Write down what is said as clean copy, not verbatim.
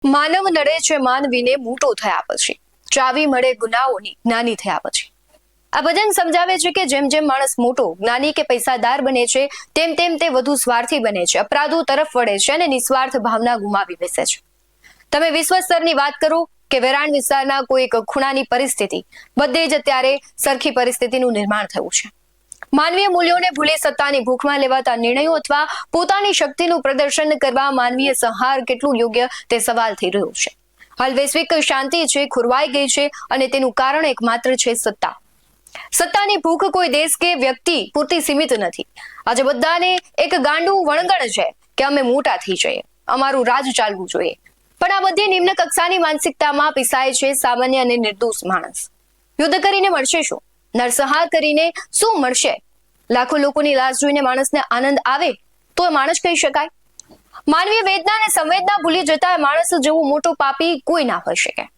માનવ નડે છે માનવીને મોટો થયા પછી, ચાવી મળે ગુનાઓની નાની થયા પછી. આ ભજન સમજાવે છે કે જેમ જેમ માણસ મોટો, જ્ઞાની કે પૈસાદાર બને છે, તેમ તેમ તે વધુ સ્વાર્થી બને છે, અપરાધો તરફ વળે છે અને નિસ્વાર્થ ભાવના ગુમાવી બેસે છે. તમે વિશ્વ સ્તરની વાત કરો કે વેરાણ વિસ્તારના કોઈ એક ખૂણાની પરિસ્થિતિ, બધે જ અત્યારે સરખી પરિસ્થિતિનું નિર્માણ થયું છે. માનવીય મૂલ્યોને ભૂલી સત્તાની ભૂખમાં લેવાતા નિર્ણયો અથવા પોતાની શક્તિનું પ્રદર્શન કરવા માનવીય સંહાર કેટલું યોગ્ય તે સવાલ થઈ રહ્યો છે. હાલ વૈશ્વિક શાંતિ છે ખોરવાઈ ગઈ છે અને તેનું કારણ એકમાત્ર છે સત્તા. સત્તાની ભૂખ કોઈ દેશ કે વ્યક્તિ પૂરતી સીમિત નથી. આજે બધાને એક ગાંડું વણગણ છે કે અમે મોટા થઈ જઈએ, અમારું રાજ ચાલવું જોઈએ. પણ આ બધી નિમ્ન કક્ષાની માનસિકતામાં પીસાય છે સામાન્ય અને નિર્દોષ માણસ. યુદ્ધ કરીને મળશે શું? નરસંહાર કરીને શું મળશે? લાખો લોકોની લાશ જોઈને માણસને આનંદ આવે તો એ માણસ કહી શકાય? માનવીય વેદના અને સંવેદના ભૂલી જતા માણસ જેવો મોટો પાપી કોઈ ના હોઈ શકે.